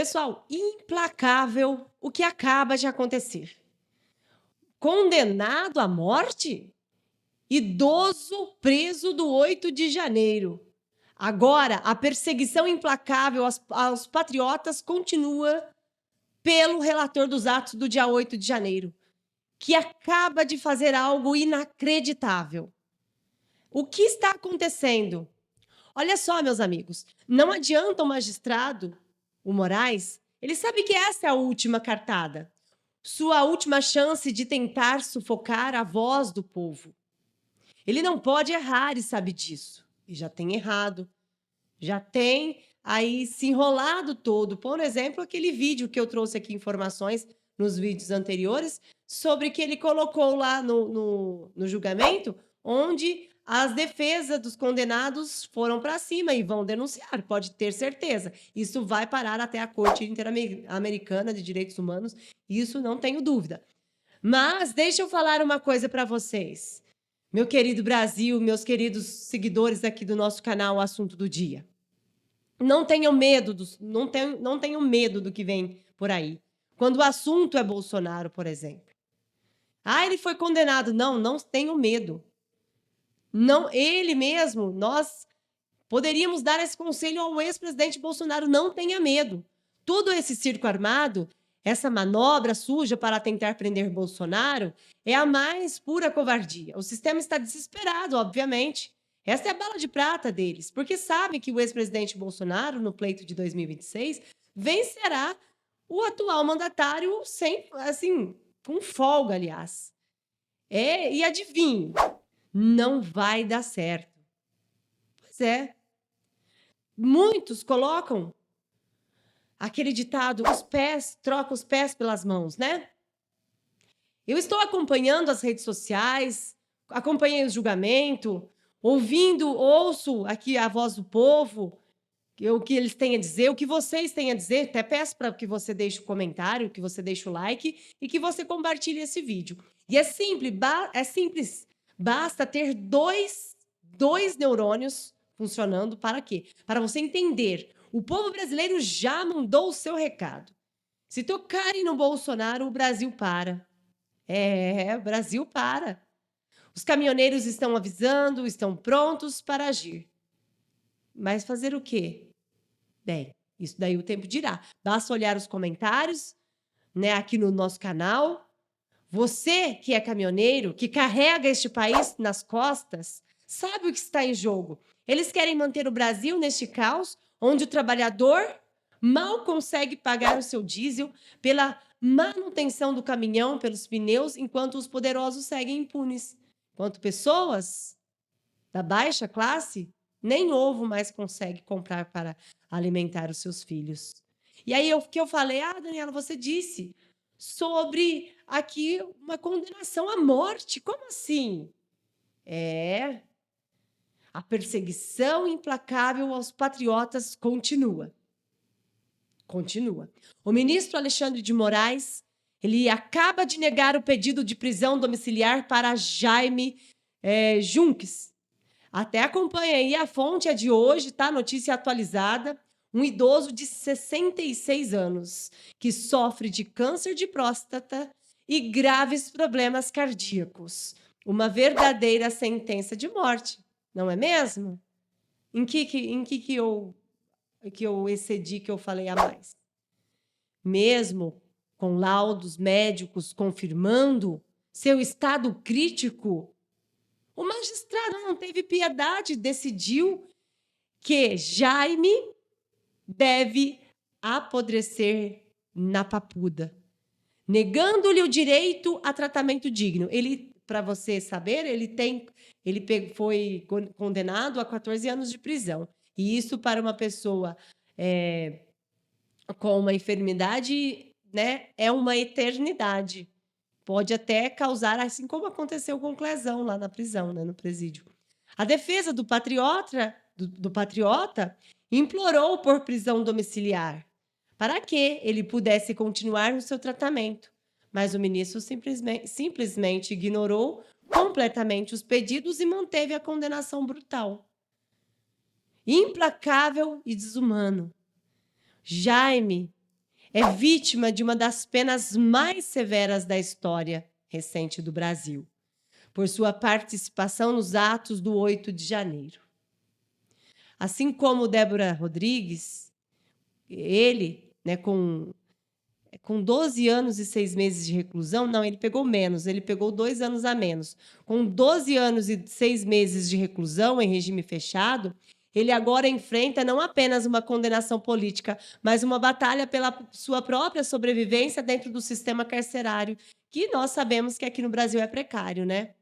Pessoal, implacável o que acaba de acontecer. Condenado à morte? Idoso preso do 8 de janeiro. Agora, a perseguição implacável aos patriotas continua pelo relator dos atos do dia 8 de janeiro, que acaba de fazer algo inacreditável. O que está acontecendo? Olha só, meus amigos, não adianta o magistrado, o Moraes, ele sabe que essa é a última cartada, sua última chance de tentar sufocar a voz do povo. Ele não pode errar e sabe disso. E já tem errado, já tem aí se enrolado todo. Por exemplo, aquele vídeo que eu trouxe aqui informações nos vídeos anteriores sobre que ele colocou lá no julgamento, onde as defesas dos condenados foram para cima e vão denunciar, pode ter certeza. Isso vai parar até a Corte Interamericana de Direitos Humanos, isso não tenho dúvida. Mas deixa eu falar uma coisa para vocês. Meu querido Brasil, meus queridos seguidores aqui do nosso canal Assunto do Dia. Não tenham medo, não tenham medo do que vem por aí. Quando o assunto é Bolsonaro, por exemplo. Ah, ele foi condenado. Não tenham medo. Não, ele mesmo, nós poderíamos dar esse conselho ao ex-presidente Bolsonaro, não tenha medo. Todo esse circo armado, essa manobra suja para tentar prender Bolsonaro, é a mais pura covardia. O sistema está desesperado, obviamente. Essa é a bala de prata deles, porque sabem que o ex-presidente Bolsonaro, no pleito de 2026, vencerá o atual mandatário sem, assim, com folga, aliás. E adivinhe, não vai dar certo. Pois é. Muitos colocam aquele ditado, troca os pés pelas mãos, né? Eu estou acompanhando as redes sociais, acompanhei o julgamento, ouço aqui a voz do povo, o que eles têm a dizer, o que vocês têm a dizer. Até peço para que você deixe o comentário, que você deixe o like e que você compartilhe esse vídeo. E é simples, basta ter dois neurônios funcionando para quê? Para você entender. O povo brasileiro já mandou o seu recado. Se tocarem no Bolsonaro, o Brasil para. O Brasil para. Os caminhoneiros estão avisando, estão prontos para agir. Mas fazer o quê? Bem, isso daí o tempo dirá. Basta olhar os comentários, né, aqui no nosso canal. Você que é caminhoneiro, que carrega este país nas costas, sabe o que está em jogo. Eles querem manter o Brasil neste caos, onde o trabalhador mal consegue pagar o seu diesel pela manutenção do caminhão, pelos pneus, enquanto os poderosos seguem impunes. Enquanto pessoas da baixa classe nem ovo mais consegue comprar para alimentar os seus filhos. E aí, o que eu falei? Daniela, você disse sobre aqui uma condenação à morte. Como assim? A perseguição implacável aos patriotas continua. O ministro Alexandre de Moraes, ele acaba de negar o pedido de prisão domiciliar para Jaime Junques. Até acompanha aí, a fonte é de hoje, tá? Notícia atualizada. Um idoso de 66 anos que sofre de câncer de próstata e graves problemas cardíacos. Uma verdadeira sentença de morte, não é mesmo? Em que eu excedi, que eu falei a mais? Mesmo com laudos médicos confirmando seu estado crítico, o magistrado não teve piedade, decidiu que Jaime deve apodrecer na papuda, negando-lhe o direito a tratamento digno. Ele, para você saber, ele foi condenado a 14 anos de prisão. E isso para uma pessoa com uma enfermidade, né, é uma eternidade. Pode até causar, assim como aconteceu com o Clezão lá na prisão, né, no presídio. A defesa do patriota implorou por prisão domiciliar para que ele pudesse continuar no seu tratamento. Mas o ministro simplesmente ignorou completamente os pedidos e manteve a condenação brutal. Implacável e desumano. Jaime é vítima de uma das penas mais severas da história recente do Brasil, por sua participação nos atos do 8 de janeiro. Assim como Débora Rodrigues, ele, né, com 12 anos e 6 meses de reclusão, não, ele pegou menos, ele pegou 2 anos a menos. Com 12 anos e 6 meses de reclusão em regime fechado, ele agora enfrenta não apenas uma condenação política, mas uma batalha pela sua própria sobrevivência dentro do sistema carcerário, que nós sabemos que aqui no Brasil é precário, né?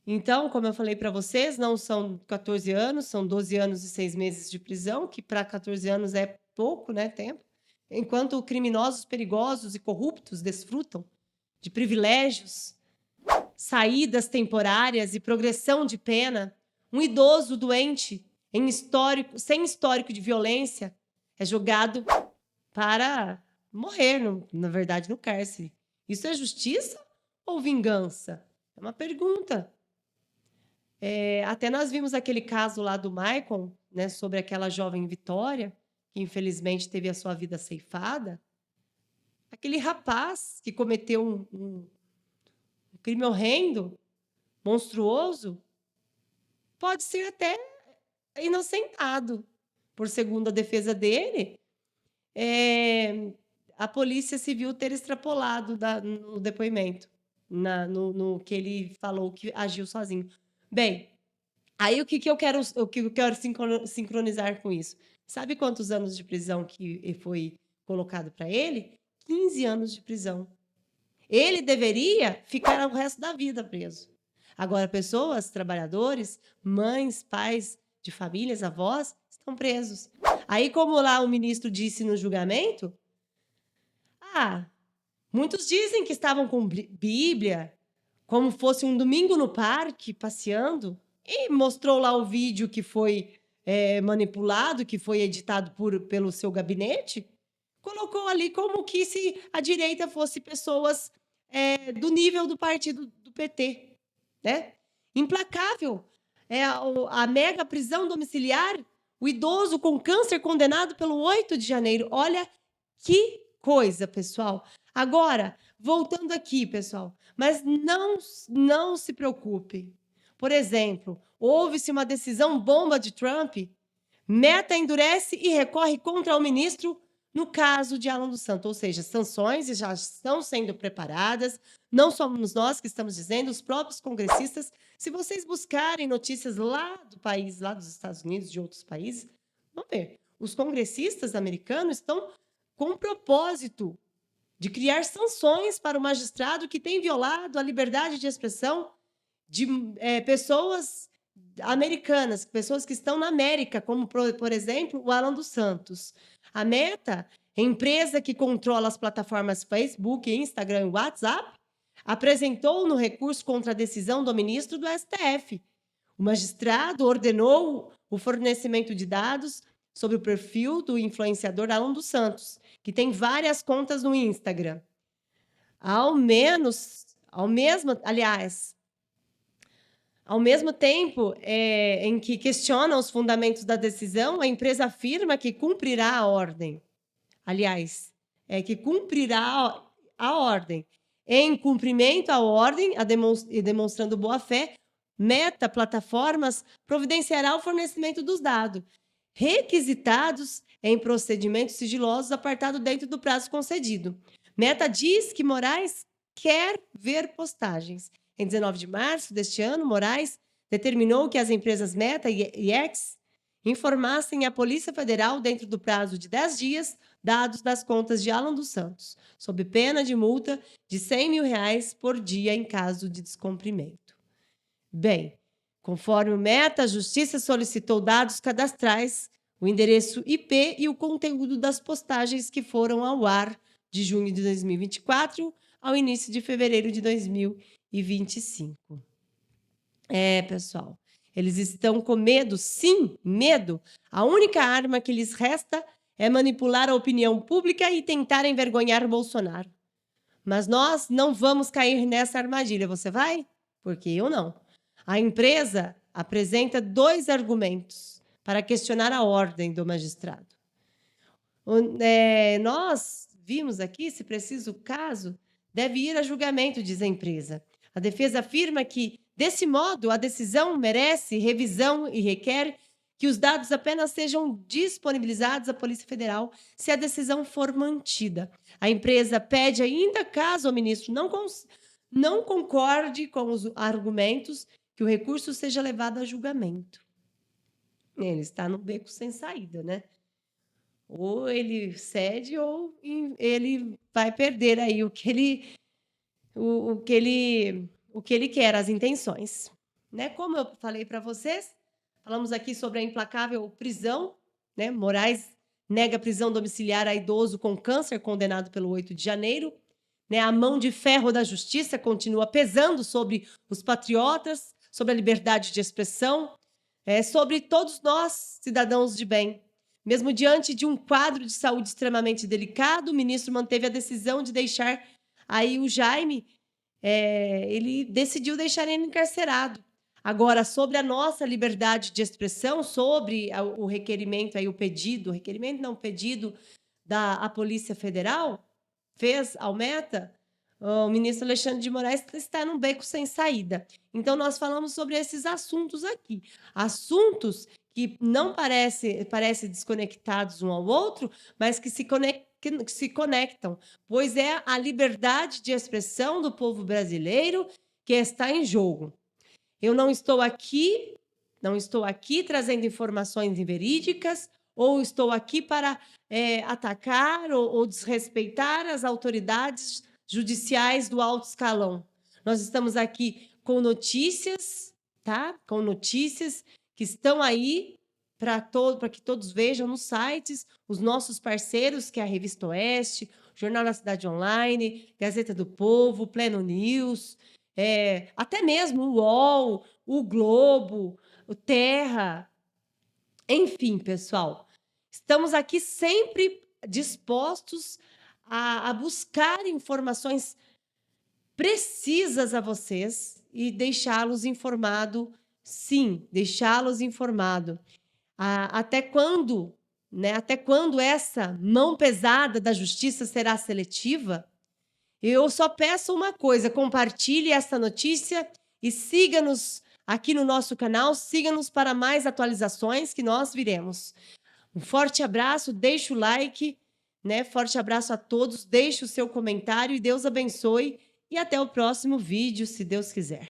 Então, como eu falei para vocês, não são 14 anos, são 12 anos e 6 meses de prisão, que para 14 anos é pouco, né, tempo. Enquanto criminosos perigosos e corruptos desfrutam de privilégios, saídas temporárias e progressão de pena, um idoso doente sem histórico de violência é julgado para morrer, na verdade, no cárcere. Isso é justiça ou vingança? É uma pergunta. Até nós vimos aquele caso lá do Maicon, né, sobre aquela jovem Vitória, que infelizmente teve a sua vida ceifada. Aquele rapaz que cometeu um crime horrendo, monstruoso, pode ser até inocentado. Por segundo a defesa dele, a Polícia Civil ter extrapolado no depoimento, no que ele falou que agiu sozinho. Bem, aí o que eu quero sincronizar com isso? Sabe quantos anos de prisão que foi colocado para ele? 15 anos de prisão. Ele deveria ficar o resto da vida preso. Agora, pessoas, trabalhadores, mães, pais de famílias, avós, estão presos. Aí, como lá o ministro disse no julgamento, muitos dizem que estavam com Bíblia, como fosse um domingo no parque, passeando, e mostrou lá o vídeo que foi manipulado, que foi editado pelo seu gabinete, colocou ali como que se a direita fosse pessoas do nível do partido do PT, né? Implacável. A mega prisão domiciliar, o idoso com câncer condenado pelo 8 de janeiro. Olha que coisa, pessoal. Agora, voltando aqui, pessoal, mas não se preocupe. Por exemplo, houve-se uma decisão bomba de Trump, Meta endurece e recorre contra o ministro no caso de Alan dos Santos, ou seja, sanções já estão sendo preparadas, não somos nós que estamos dizendo, os próprios congressistas. Se vocês buscarem notícias lá do país, lá dos Estados Unidos, de outros países, vão ver. Os congressistas americanos estão com o propósito de criar sanções para o magistrado que tem violado a liberdade de expressão de pessoas americanas, pessoas que estão na América, como, por exemplo, o Alan dos Santos. A Meta, empresa que controla as plataformas Facebook, Instagram e WhatsApp, apresentou no recurso contra a decisão do ministro do STF. O magistrado ordenou o fornecimento de dados sobre o perfil do influenciador Alan dos Santos, que tem várias contas no Instagram. Ao mesmo tempo em que questiona os fundamentos da decisão, a empresa afirma que cumprirá a ordem. Que cumprirá a ordem. Em cumprimento à ordem e demonstrando boa-fé, Meta Plataformas providenciará o fornecimento dos dados, requisitados em procedimentos sigilosos apartado dentro do prazo concedido. Meta diz que Moraes quer ver postagens. Em 19 de março deste ano, Moraes determinou que as empresas Meta e X informassem à Polícia Federal, dentro do prazo de 10 dias, dados das contas de Alan dos Santos, sob pena de multa de R$100 mil por dia em caso de descumprimento. Bem, conforme o Meta, a Justiça solicitou dados cadastrais, o endereço IP e o conteúdo das postagens que foram ao ar de junho de 2024 ao início de fevereiro de 2025. Pessoal, eles estão com medo, sim, medo. A única arma que lhes resta é manipular a opinião pública e tentar envergonhar Bolsonaro. Mas nós não vamos cair nessa armadilha. Você vai? Porque eu não. A empresa apresenta 2 argumentos para questionar a ordem do magistrado. Nós vimos aqui, se preciso o caso, deve ir a julgamento, diz a empresa. A defesa afirma que, desse modo, a decisão merece revisão e requer que os dados apenas sejam disponibilizados à Polícia Federal se a decisão for mantida. A empresa pede ainda, caso o ministro não concorde com os argumentos, que o recurso seja levado a julgamento. Ele está no beco sem saída, né? Ou ele cede ou ele vai perder aí o que ele quer, as intenções, né? Como eu falei para vocês, falamos aqui sobre a implacável prisão, né? Moraes nega prisão domiciliar a idoso com câncer condenado pelo 8 de janeiro, né? A mão de ferro da justiça continua pesando sobre os patriotas, sobre a liberdade de expressão, sobre todos nós, cidadãos de bem. Mesmo diante de um quadro de saúde extremamente delicado, o ministro manteve a decisão de deixar aí o Jaime, ele decidiu deixar ele encarcerado. Agora, sobre a nossa liberdade de expressão, sobre o requerimento, aí, o pedido da Polícia Federal, fez ao Meta, o ministro Alexandre de Moraes está num beco sem saída. Então, nós falamos sobre esses assuntos aqui. Assuntos que não parecem desconectados um ao outro, mas que se conectam, pois é a liberdade de expressão do povo brasileiro que está em jogo. Eu não estou aqui trazendo informações inverídicas, ou estou aqui para atacar ou desrespeitar as autoridades judiciais do alto escalão. Nós estamos aqui com notícias, tá? Com notícias que estão aí para que todos vejam nos sites, os nossos parceiros, que é a Revista Oeste, Jornal da Cidade Online, Gazeta do Povo, Pleno News, até mesmo o UOL, o Globo, o Terra. Enfim, pessoal, estamos aqui sempre dispostos a buscar informações precisas a vocês e deixá-los informado, sim, deixá-los informado. Até quando, né? Até quando essa mão pesada da justiça será seletiva? Eu só peço uma coisa: compartilhe essa notícia e siga-nos aqui no nosso canal, siga-nos para mais atualizações que nós viremos. Um forte abraço, deixa o like, né? Forte abraço a todos, deixe o seu comentário e Deus abençoe. E até o próximo vídeo, se Deus quiser.